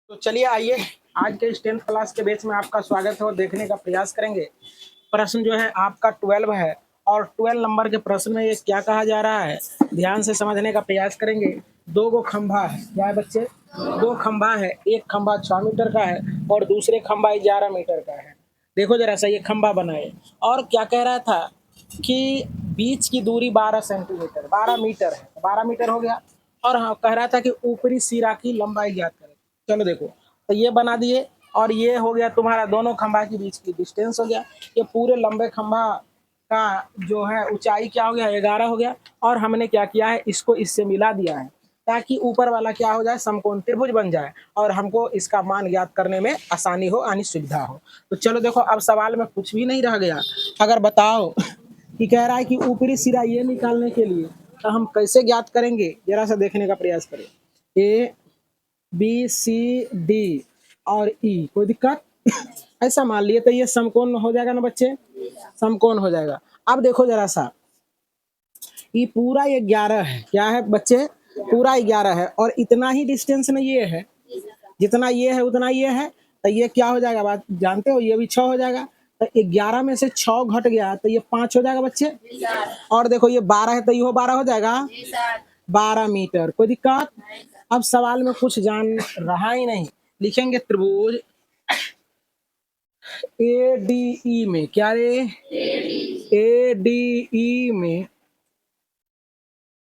तो चलिए आइए आज के इस 10th क्लास के बैच में आपका स्वागत है और देखने का प्रयास करेंगे। प्रश्न जो है आपका 12 है और 12 नंबर के प्रश्न में ये क्या कहा जा रहा है, ध्यान से समझने का प्रयास करेंगे। दो गो खंभा है, क्या है बच्चे? दो खंभा है, एक खंभा 6 मीटर का है और दूसरे खंभा 11 मीटर का है। देखो जरा सा, ये खंभा बनाए और क्या कह रहा था कि बीच की दूरी 12 सेंटीमीटर 12 मीटर है, 12 मीटर हो गया। और हाँ, कह रहा था कि ऊपरी सिरा की लंबाई ज्ञात करें। चलो देखो, तो ये बना दिए और ये हो गया तुम्हारा दोनों खंभा के बीच की डिस्टेंस हो गया। ये पूरे लंबे खंभा का जो है ऊंचाई क्या हो गया, 11 हो गया। और हमने क्या किया है, इसको इससे मिला दिया है ताकि ऊपर वाला क्या हो जाए, समकोण त्रिभुज बन जाए और हमको इसका मान ज्ञात करने में आसानी हो, यानी सुविधा हो। तो चलो देखो, अब सवाल में कुछ भी नहीं रह गया। अगर बताओ कि कह रहा है कि ऊपरी सिरा ये निकालने के लिए तो हम कैसे ज्ञात करेंगे, जरा सा देखने का प्रयास करें। ए बी सी डी और ई, कोई दिक्कत? ऐसा मान लिए तो ये समकोण हो जाएगा ना बच्चे, समकोण हो जाएगा। अब देखो जरा सा, ये पूरा 11 है, क्या है बच्चे? पूरा 11 है और इतना ही डिस्टेंस में ये है, जितना ये है उतना ये है। तो ये क्या हो जाएगा, बात जानते हो, ये भी 6 हो जाएगा। तो 11 में से 6 घट गया तो ये 5 हो जाएगा बच्चे। और देखो ये 12 है तो ये 12 हो जाएगा 12 मीटर। कोई दिक्कत? अब सवाल में कुछ जान रहा ही नहीं, लिखेंगे त्रिभुज ए डी ई में, क्या रे? ए डी ई में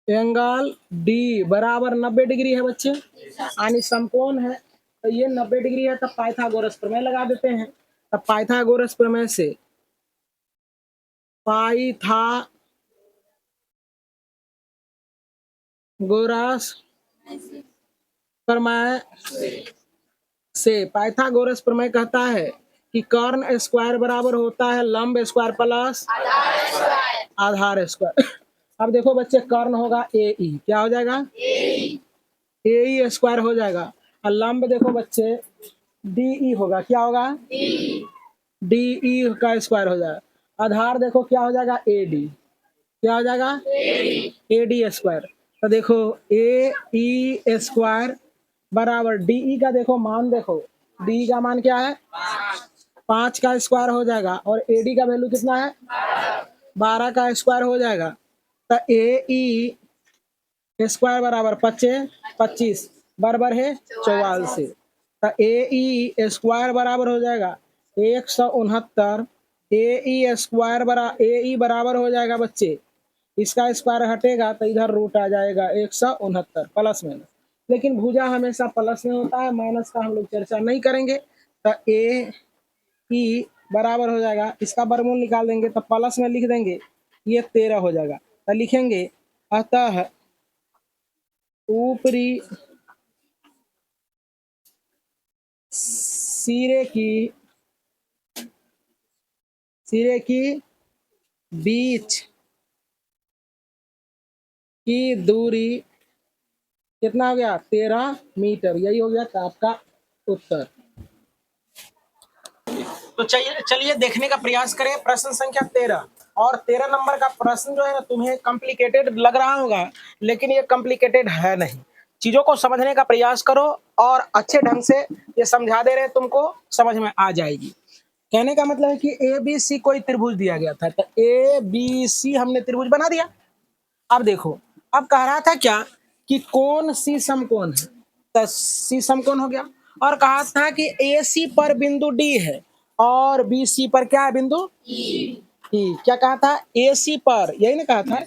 एंगल डी बराबर 90 डिग्री है बच्चे, यानी समकोण है। तो ये 90 डिग्री है, तब पाइथागोरस प्रमेय लगा देते हैं। तब पाइथागोरस प्रमेय से पाइथागोरस प्रमेय पाइथागोरस प्रमेय कहता है कि कर्ण स्क्वायर बराबर होता है लंब स्क्वायर प्लस आधार स्क्वायर। अब देखो बच्चे, कर्ण होगा ए ई, क्या हो जाएगा? ए ई स्क्वायर हो जाएगा। और लंब देखो बच्चे डी ई होगा, क्या होगा? डी ई का स्क्वायर हो जाएगा। आधार देखो क्या हो जाएगा, ए डी, क्या हो जाएगा? A D square. तो देखो ए ई स्क्वायर बराबर डी ई का देखो मान, देखो डी का मान क्या है, 5 का स्क्वायर हो जाएगा और ए डी का वैल्यू कितना है, 12 का स्क्वायर हो जाएगा। तो ए ई स्क्वायर बराबर 25 बराबर है 44। तो ए ई स्क्वायर बराबर हो जाएगा 169। ए ई बराबर हो जाएगा बच्चे, इसका स्क्वायर हटेगा तो इधर रूट आ जाएगा 169 प्लस माइनस। लेकिन भुजा हमेशा प्लस में होता है, माइनस का हम लोग चर्चा नहीं करेंगे। तो ए ई बराबर हो जाएगा, इसका वर्गमूल निकाल देंगे तो प्लस में लिख देंगे, ये 13 हो जाएगा। तो लिखेंगे अतः ऊपरी सिरे की बीच की दूरी कितना हो गया, 13 मीटर। यही हो गया आपका उत्तर। तो चलिए देखने का प्रयास करें प्रश्न संख्या 13। और 13 नंबर का प्रश्न जो है ना, तुम्हें कॉम्प्लिकेटेड लग रहा होगा, लेकिन ये कॉम्प्लिकेटेड है नहीं। चीजों को समझने का प्रयास करो और अच्छे ढंग से ये समझा दे रहे हैं, तुमको समझ में आ जाएगी। कहने का मतलब है कि ए बी सी कोई त्रिभुज दिया गया था, तो ए बी सी हमने त्रिभुज बना दिया। अब देखो, अब कह रहा था क्या कि कौन सी समकोण है, तो सी समकोण हो गया। और कहा था कि ए सी पर बिंदु डी है और बी सी पर क्या है, बिंदु ई। क्या कहा था, ए सी पर, यही ना कहा था,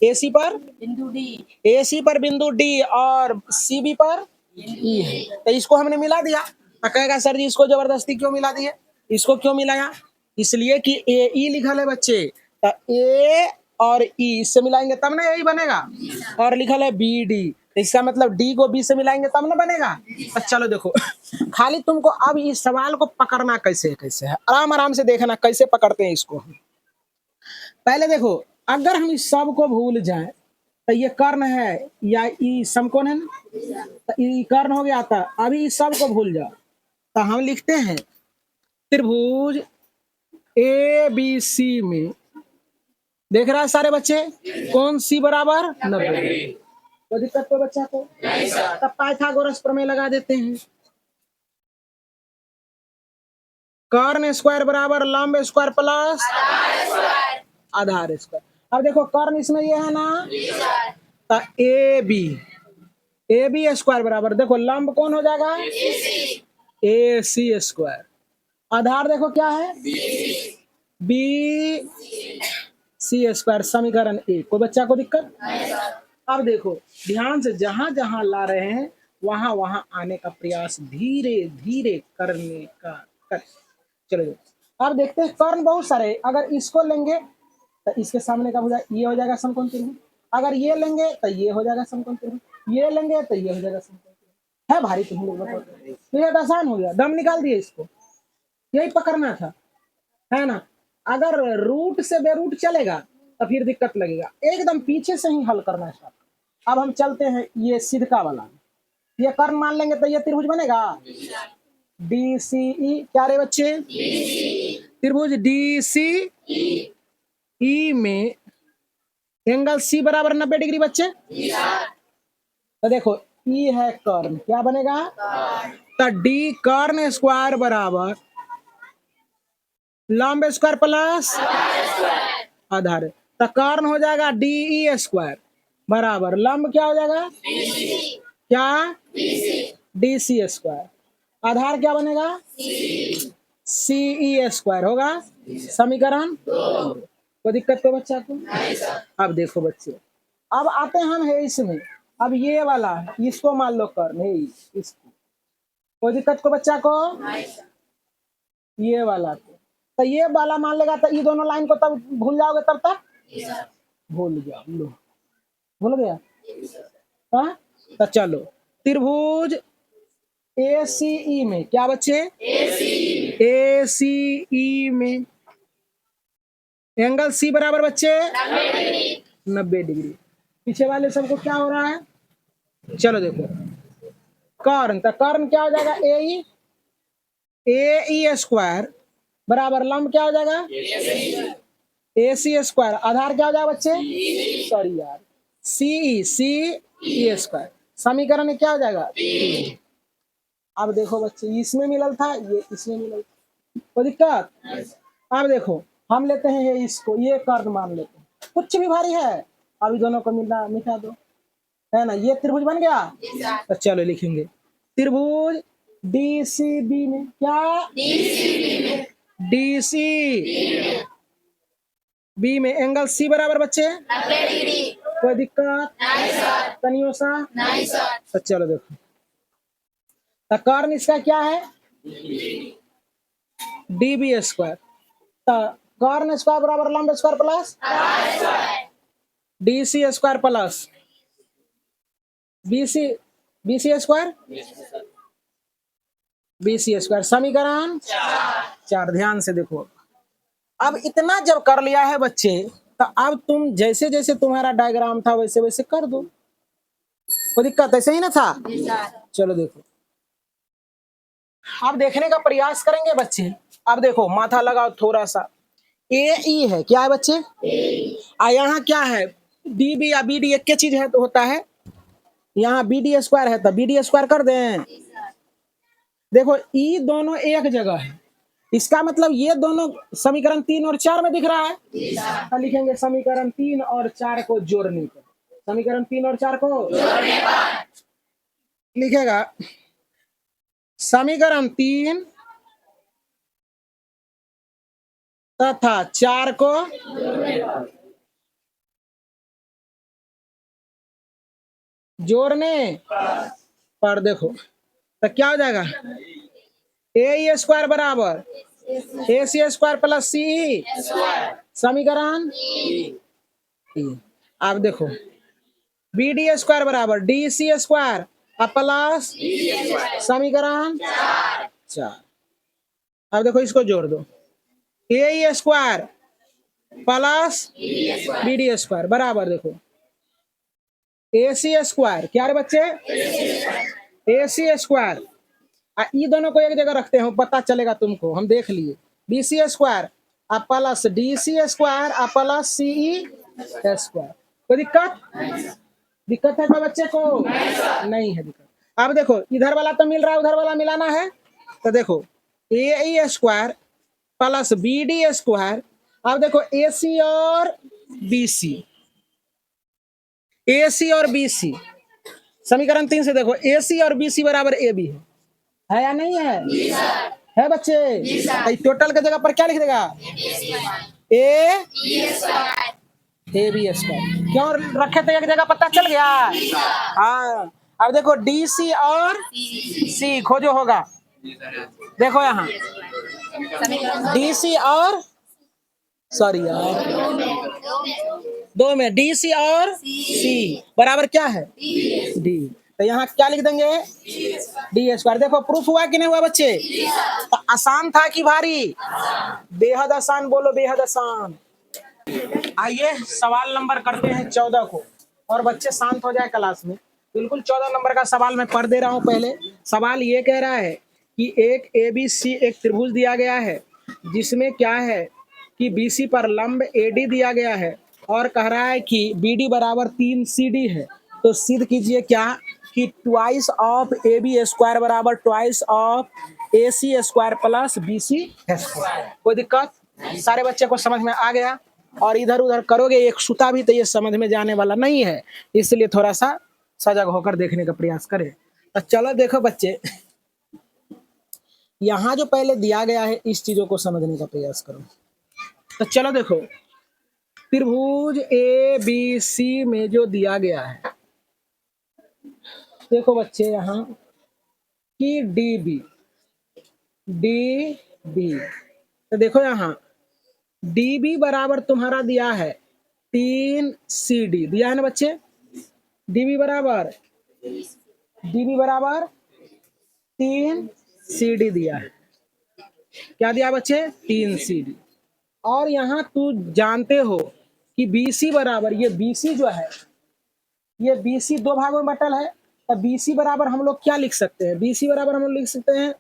ए सी पर बिंदु डी, ए सी पर बिंदु डी और सी बी पर ई है। तो इसको हमने मिला दिया। तो कहेगा सर जी इसको जबरदस्ती क्यों मिला दिए, इसको क्यों मिलाया? इसलिए कि ए ई लिखल है बच्चे, तो ए और ई इससे मिलाएंगे तब ना यही बनेगा। और लिखल है बी डी, इसका मतलब डी को बी से मिलाएंगे तब ना बनेगा। तो चलो देखो, खाली तुमको अब इस सवाल को पकड़ना कैसे कैसे है, आराम आराम से देखना कैसे पकड़ते हैं इसको। पहले देखो, अगर हम इस सब को भूल जाएं तो ये कर्ण है या ई समकोण है ना, तो ई कर्ण हो गया था। अभी इस सब को भूल जाओ तो हम लिखते हैं त्रिभुज ए बी सी में, देख रहा है सारे बच्चे, कौन सी बराबर 90 डिग्री। कोई दिक्कत तो बच्चा को? तब पाइथागोरस प्रमेय लगा देते हैं। कर्ण स्क्वायर बराबर लंब स्क्वायर प्लस आधार स्क्वायर। अब देखो कर्ण इसमें ये है ना, तो ए बी स्क्वायर बराबर देखो लंब कौन हो जाएगा, ए सी स्क्वायर। आधार देखो क्या है, बी सी स्क्वायर। समीकरण ए। कोई बच्चा को दिक्कत? अब देखो ध्यान से, जहां जहां ला रहे हैं वहां वहां आने का प्रयास धीरे धीरे करने का कर। चलो अब देखते हैं कर्ण बहुत सारे। अगर इसको लेंगे तो इसके सामने का ये हो जाएगा समकोण त्रिभुज। अगर ये लेंगे तो ये हो जाएगा समकोण त्रिभुज। ये लेंगे तो ये हो जाएगा समकोण त्रिभुज। है भारी तुम लोग बताओ, तो ये आसान हो गया, दम निकाल दिए इसको। यही पकड़ना था, है ना। अगर रूट से बेरूट चलेगा तो फिर दिक्कत लगेगा, एकदम पीछे से ही हल करना है। अब हम चलते हैं ये सिधका वाला। ये कर्ण मान लेंगे तो ये त्रिभुज बनेगा डी सी ई। क्या रे बच्चे, त्रिभुज डी सी ई में एंगल सी बराबर 90 डिग्री बच्चे। तो देखो ई है कर्ण, क्या बनेगा, तो डी कर्ण स्क्वायर बराबर लंब स्क्वायर प्लस आधार। तो कर्ण हो जाएगा डी ई स्क्वायर बराबर लंब क्या हो जाएगा, क्या, डी सी स्क्वायर। आधार क्या बनेगा, सी ई स्क्वायर होगा। समीकरण कोई दिक्कत तो बच्चा को? अब देखो बच्चे, अब आते हैं हम है इसमें। अब ये वाला इसको मान लो कर्ण है इसको, कोई दिक्कत को बच्चा को? ये वाला को, तो ये वाला मान लेगा तो ये दोनों लाइन को तब भूल जाओगे, तब तक भूल जाओ। लो भूल गया। हाँ तो चलो त्रिभुज ए सी ई में क्या बच्चे, ए सी ई में एंगल सी बराबर बच्चे 90 डिग्री। पीछे वाले सबको क्या हो रहा है, चलो देखो कर्ण, तो कर्ण क्या हो जाएगा, ए ई स्क्वायर बराबर लंब क्या हो जाएगा, ए सी स्क्वायर। आधार क्या हो जाएगा बच्चे, सॉरी यार, सी ई स्क्वायर। समीकरण में क्या हो जाएगा। अब देखो बच्चे इसमें मिलल था, ये इसमें मिलल था, कोई दिक्कत? अब देखो हम लेते हैं ये इसको, ये कर्ण मान लेते हैं, कुछ भी भारी है, अभी दोनों को मिटा दो, है ना। ये त्रिभुज बन गया। तो चलो लिखेंगे त्रिभुज डी सी बी में क्या, डी सी बी में एंगल सी बराबर बच्चे 90 डिग्री। कोई दिक्कत तनियों सा? तो चलो देखो, तो कर्ण इसका क्या है, डी बी स्क्वायर। तो कर्ण स्क्वायर बराबर लंब square plus D C square plus B C square, B C square. समीकरण 4। ध्यान से देखो, अब इतना जब कर लिया है बच्चे, तो अब तुम जैसे जैसे तुम्हारा डायग्राम था वैसे वैसे कर दो, कोई दिक्कत ऐसे ही ना था। चलो देखो अब देखने का प्रयास करेंगे बच्चे। अब देखो माथा लगाओ थोड़ा सा, ए ई है, क्या है बच्चे, यहाँ क्या है, डी बी या बी डी एक चीज है तो होता है, यहाँ बी डी स्क्वायर है तो बी डी स्क्वायर कर दें। देखो ई दोनों एक जगह है, इसका मतलब ये दोनों समीकरण 3 और 4 में दिख रहा है, तो लिखेंगे समीकरण 3 और 4 को जोड़ने पर। समीकरण 3 और 4 को लिखेगा समीकरण 3 तथा 4 को जोड़ने पर देखो तो क्या हो जाएगा, ए स्क्वायर बराबर ए सी स्क्वायर प्लस सी समीकरण। अब देखो बी डी स्क्वायर बराबर डी सी स्क्वायर प्लस समीकरण 4। अब देखो इसको जोड़ दो, A square plus B D square बराबर देखो ए सी स्क्वायर, क्या रे बच्चे, ए सी स्क्वायर। ये दोनों को एक जगह रखते हैं, पता चलेगा तुमको, हम देख लिए, B C square plus D C square plus C E square. कोई दिक्कत है क्या बच्चे को? नहीं है दिक्कत। अब देखो इधर वाला तो मिल रहा है, उधर वाला मिलाना है, तो देखो A square plus B D square. अब देखो ए सी और बी सी, ए सी और बी सी, समीकरण 3 से देखो ए सी और बी सी बराबर ए बी है या नहीं है? है बच्चे? टोटल के जगह पर क्या लिख देगा? A B square. क्यों रखे थे एक जगह, पता चल गया? हाँ। अब देखो डी सी और सी खोजो होगा। देखो यहाँ डी सी और, सॉरी यार, दो में डी सी और सी बराबर क्या है? डी। तो यहाँ क्या लिख देंगे? D square. देखो प्रूफ हुआ कि नहीं हुआ बच्चे? तो आसान था कि भारी? बेहद आसान, बोलो बेहद आसान। आइए सवाल नंबर करते हैं 14 को, और बच्चे शांत हो जाए क्लास में। बिल्कुल 14 नंबर का सवाल मैं पढ़ दे रहा हूं। पहले सवाल ये कह रहा है कि एक ए बी सी एक त्रिभुज दिया गया है, जिसमें क्या है कि बी सी पर लंब ए डी दिया गया है, और कह रहा है कि बी डी बराबर 3 सी डी है। तो सिद्ध कीजिए क्या कि twice of A B square बराबर twice of A C square plus B C square. कोई दिक्कत? सारे बच्चे को समझ में आ गया? और इधर उधर करोगे एक सुता भी तो ये समझ में जाने वाला नहीं है, इसलिए थोड़ा सा सजग होकर देखने का प्रयास करें। तो चलो देखो बच्चे, यहाँ जो पहले दिया गया है इस चीजों को समझने का प्रयास करो। तो चलो देखो, त्रिभुज ए बी सी में जो दिया गया है, देखो बच्चे यहाँ कि डी बी, तो देखो यहाँ डी बी बराबर तुम्हारा दिया है 3 सी डी दिया है ना बच्चे? डी बी बराबर 3 सी डी दिया है। क्या दिया बच्चे? 3 सी डी। और यहाँ तू जानते हो कि बी सी बराबर, ये बी सी जो है, ये बी सी दो भागों में बटल है। तो बी सी बराबर हम लोग क्या लिख सकते हैं? बी सी बराबर हम लोग लिख सकते हैं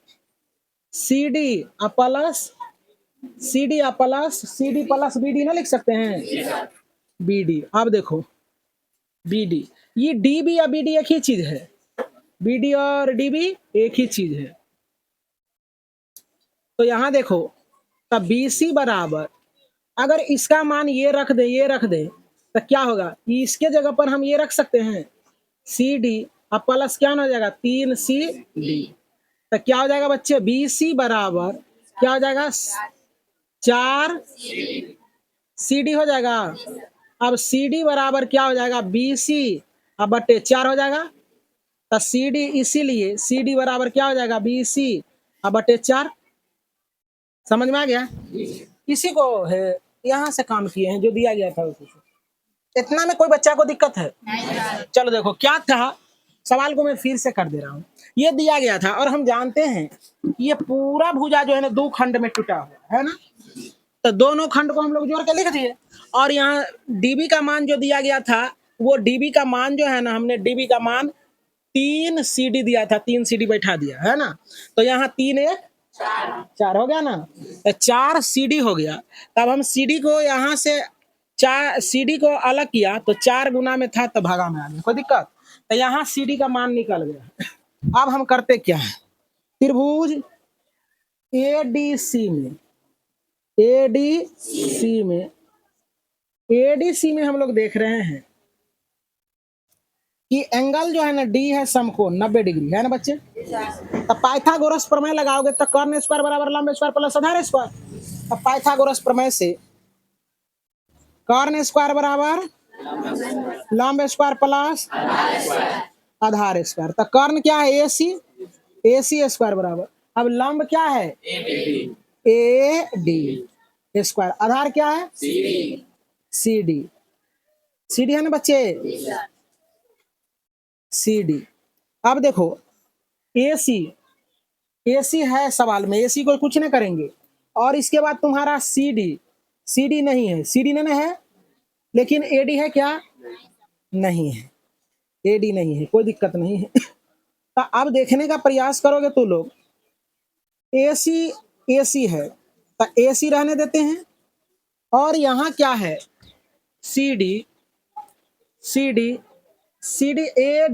C D plus C D plus B D ना लिख सकते हैं? B D. अब देखो बी डी, ये डी बी या बी डी एक ही चीज है? बी डी और डी बी एक ही चीज है। तो यहां देखो, तब बी सी बराबर, अगर इसका मान ये रख दे तो क्या होगा? इसके जगह पर हम ये रख सकते हैं सी डी, अब प्लस क्या हो जाएगा? 3 सी डी। तो क्या हो जाएगा बच्चे? बी सी बराबर क्या हो जाएगा? 4 सी डी हो जाएगा। अब सी डी बराबर क्या हो जाएगा? बी सी अब बटे 4 हो जाएगा। तो सी डी, इसीलिए सी डी बराबर क्या हो जाएगा? बी सी अब बटे 4। समझ में आ गया? इसी को है यहाँ से काम किए हैं जो दिया गया था उसी से। इतना में कोई बच्चा को दिक्कत है? चलो देखो क्या था, सवाल को मैं फिर से कर दे रहा हूँ। ये दिया गया था और हम जानते हैं ये पूरा भुजा जो है ना 2 खंड में टूटा हुआ है ना, तो दोनों खंड को हम लोग जोड़ के लिख दिए। और यहाँ डीबी का मान जो दिया गया था, वो डीबी का मान जो है ना, हमने डीबी का मान 3 सीडी दिया था, 3 सीडी बैठा दिया है ना। तो यहाँ 3 1 4 हो गया ना, तो 4 सीडी हो गया। तब हम सीडी को यहाँ से 4 सीडी को अलग किया तो 4 गुना में था तो भागा में आ गया। कोई दिक्कत? तो यहाँ सीडी का मान निकल गया। अब हम करते क्या है, त्रिभुज एडीसी में हम लोग देख रहे हैं कि एंगल जो है ना डी है समकोण 90 डिग्री है ना बच्चे। तो पाइथागोरस प्रमेय लगाओगे तो कर्ण स्क्वायर बराबर लंब स्क्वायर प्लस आधार स्क्वायर। तो पाइथागोरस प्रमेय से कर्ण स्क्वायर बराबर लंब स्क्वायर प्लस आधार स्क्वायर। तो कर्ण क्या है? ए सी स्क्वायर बराबर, अब लंब क्या है? ए डी स्क्वायर, आधार क्या है? सी डी है ना बच्चे, सी डी। अब देखो ए सी है सवाल में, ए सी को कुछ नहीं करेंगे। और इसके बाद तुम्हारा सी डी नहीं है, सी डी नहीं है, लेकिन ए डी है क्या? नहीं है, ए डी नहीं है, कोई दिक्कत नहीं है। तो अब देखने का प्रयास करोगे तो लोग, ए सी है तो ए सी रहने देते हैं। और यहाँ क्या है? सी डी ए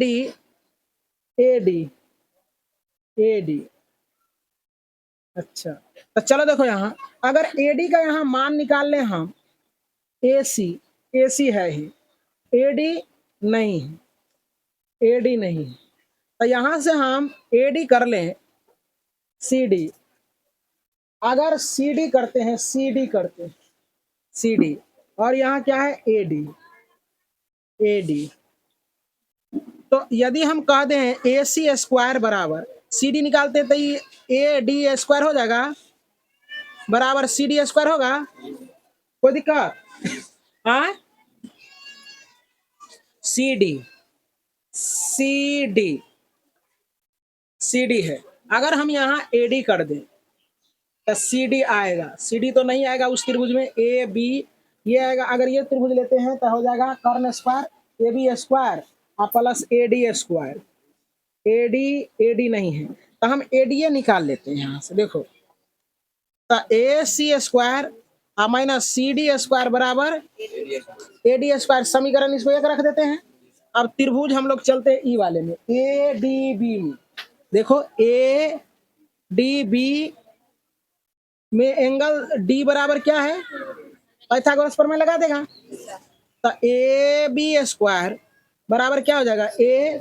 डी अच्छा, तो चलो देखो यहाँ, अगर एडी का यहाँ मान निकाल लें हम, एसी, एसी है ही, एडी नहीं है, एडी नहीं है, तो यहाँ से हम एडी कर लें सीडी, अगर सीडी करते हैं, सीडी करते हैं, सीडी, और यहाँ क्या है एडी, एडी, तो यदि हम कह दें ए सी स्क्वायर बराबर सी डी निकालते हैं तो ये ए डी स्क्वायर हो जाएगा, बराबर सी डी स्क्वायर होगा, कोई दिक्कत? हाँ, C D, C D, C D है। अगर हम यहाँ ए डी कर दें तो सी डी आएगा, सी डी तो नहीं आएगा उस त्रिभुज में, ए बी ये आएगा। अगर ये त्रिभुज लेते हैं तो हो जाएगा कर्ण स्क्वायर ए बी स्क्वायर और plus A D square, A D नहीं है तो हम ए डी ए निकाल लेते हैं यहाँ से, देखो, तो A C square minus C D square बराबर ए डी स्क्वायर, समीकरण इसको एक रख देते हैं। अब त्रिभुज हम लोग चलते हैं ई वाले में, ए डी बी में, देखो ए डी बी में एंगल डी बराबर क्या है, पाइथागोरस प्रमेय लगा देगा, तो ए बी स्क्वायर बराबर क्या हो जाएगा, A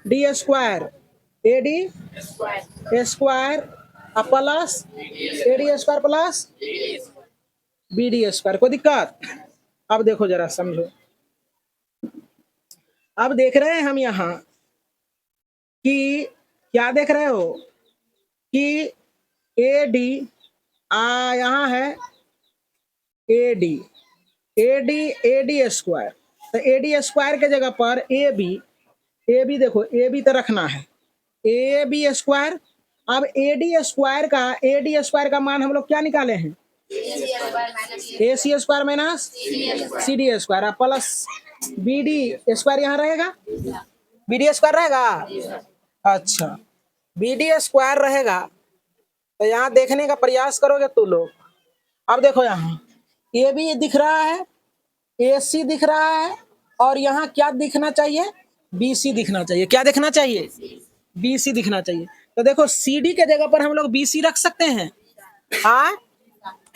D square, A D square plus A D square plus B D square, कोई दिक्कत? अब देखो जरा समझो, अब देख रहे हैं हम यहाँ कि क्या देख रहे हो कि ए डी यहाँ है A D, A D square, तो ए डी स्क्वायर के जगह पर ए बी देखो, ए बी तो रखना है, ए बी स्क्वायर। अब ए डी स्क्वायर का मान हम लोग क्या निकाले हैं, A C square minus C D square plus B D square, यहाँ रहेगा बी डी स्क्वायर रहेगा। अच्छा, बी डी स्क्वायर रहेगा तो यहाँ देखने का प्रयास करोगे तो लोग, अब देखो यहाँ ए बी दिख रहा है, ए सी दिख रहा है, और यहाँ क्या दिखना चाहिए, बी सी दिखना चाहिए, क्या दिखना चाहिए, बी सी दिखना चाहिए। तो देखो सी डी के जगह पर हम लोग बी सी रख सकते हैं, हाँ,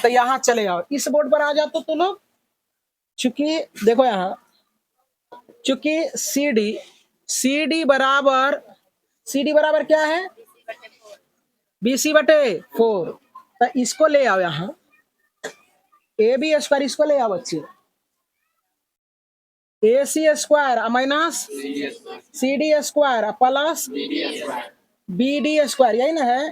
तो यहाँ चले आओ, इस बोर्ड पर आ जाओ तो लोग, चूंकि देखो यहाँ, चूंकि सी डी बराबर क्या है, बी सी बटे 4, तो इसको ले आओ यहाँ, ए बी स्क्वायर इसको ले आओ बच्चे, A C square minus C D square plus B D square, यही ना है,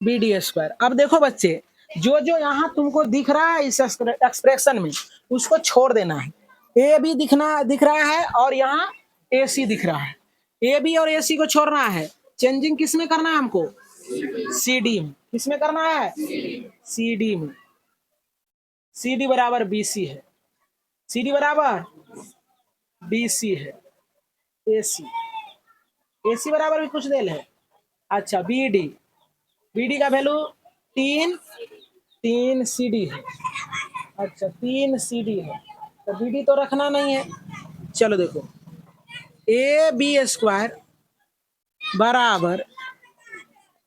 बी डी स्क्वायर। अब देखो बच्चे, जो जो यहाँ तुमको दिख रहा है इस एक्सप्रेशन में उसको छोड़ देना है, ए बी दिख रहा है और यहाँ ए सी दिख रहा है, ए बी और ए सी को छोड़ना है, चेंजिंग किस में करना है हमको, सी डी में, किस में करना है, सी डी में, सी डी बराबर बी सी है, सी डी बराबर बी सी है, ए सी बराबर भी कुछ देल है। अच्छा, बी डी का वैल्यू 3 सी डी है, अच्छा 3 सी डी है, तो बी डी तो रखना नहीं है। चलो देखो, ए बी स्क्वायर बराबर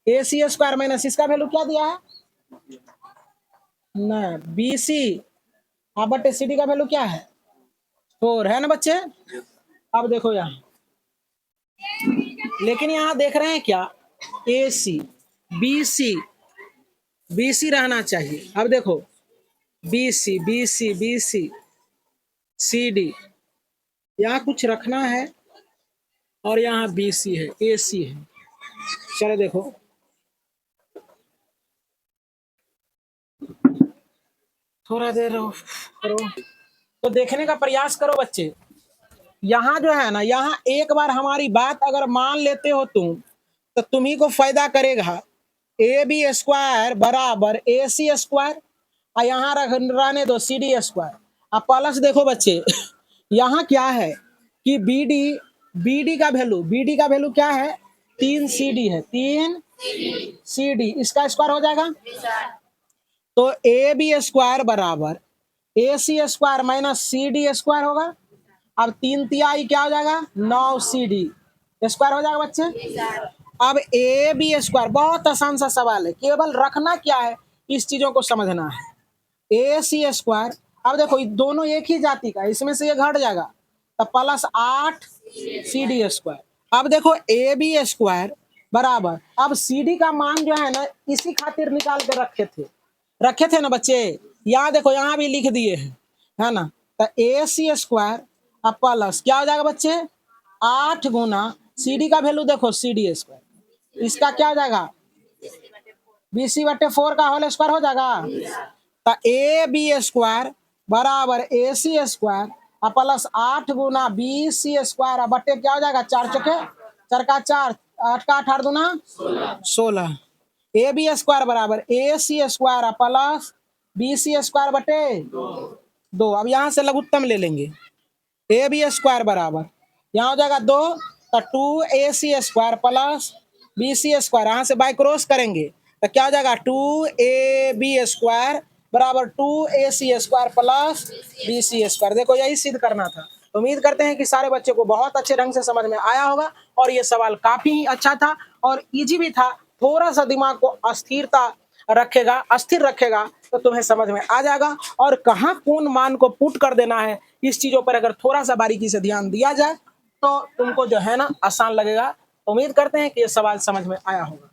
ए सी स्क्वायर माइनस इसका वैल्यू क्या दिया है ना, बी सी बटे सी डी का वैल्यू क्या है, 4 है ना बच्चे। अब देखो यहाँ, लेकिन यहाँ देख रहे हैं क्या, ए सी बी सी रहना चाहिए। अब देखो बी सी सी डी, यहाँ कुछ रखना है और यहाँ बी सी है, ए सी है। चलो देखो, थोड़ा देर करो तो देखने का प्रयास करो बच्चे, यहाँ जो है ना, यहाँ एक बार हमारी बात अगर मान लेते हो तुम तो तुम्ही को फायदा करेगा, ए बी स्क्वायर बराबर ए सी स्क्वायर और यहाँ रहने दो सी डी स्क्वायर। अब प्लस देखो बच्चे, यहाँ क्या है कि बी डी का वैल्यू क्या है, 3 सी डी है, 3 सी डी, इसका स्क्वायर हो जाएगा, तो ए बी स्क्वायर बराबर A C square minus C D square होगा। अब 3 तिहाई क्या हो जाएगा, 9 सी डी स्क्वायर हो जाएगा बच्चे। अब ए बी स्क्वायर, बहुत आसान सा सवाल है, केवल रखना क्या है, इस चीजों को समझना है। ए सी स्क्वायर, अब देखो ये दोनों एक ही जाति का है, इसमें से ये घट जाएगा तो प्लस 8 सी डी स्क्वायर। अब देखो ए बी स्क्वायर बराबर, अब सी डी का मान जो है ना इसी खातिर निकाल के रखे थे ना बच्चे, यहाँ देखो यहाँ भी लिख दिए हैं, है ना। तो ए सी स्क्वायर अब प्लस क्या हो जाएगा बच्चे, 8 गुना सी डी का वैल्यू देखो सी डी स्क्वायर, इसका क्या हो जाएगा, बी सी बटे 4 का होल स्क्वायर हो जाएगा। तो ए बी स्क्वायर बराबर A C square plus 8 Guna B C square बटे क्या हो जाएगा, 4 चौके 4 का 4, 8 का 8 दूना 16। ए बी स्क्वायर बराबर A C square plus B C square बटे 2। अब यहाँ से लघुत्तम ले लेंगे, ए बी स्क्वायर बराबर यहाँ हो जाएगा 2, तो 2 A C square plus B C square, यहाँ से बाय क्रॉस करेंगे तो क्या हो जाएगा, 2 ए बी स्क्वायर बराबर 2 A C square plus B C square. देखो यही सिद्ध करना था। उम्मीद करते हैं कि सारे बच्चे को बहुत अच्छे ढंग से समझ में आया होगा और ये सवाल काफी ही अच्छा था और इजी भी था। थोड़ा सा दिमाग को अस्थिर रखेगा तो तुम्हें समझ में आ जाएगा और कहाँ कौन मान को पुट कर देना है, इस चीजों पर अगर थोड़ा सा बारीकी से ध्यान दिया जाए तो तुमको जो है ना आसान लगेगा। उम्मीद करते हैं कि ये सवाल समझ में आया होगा।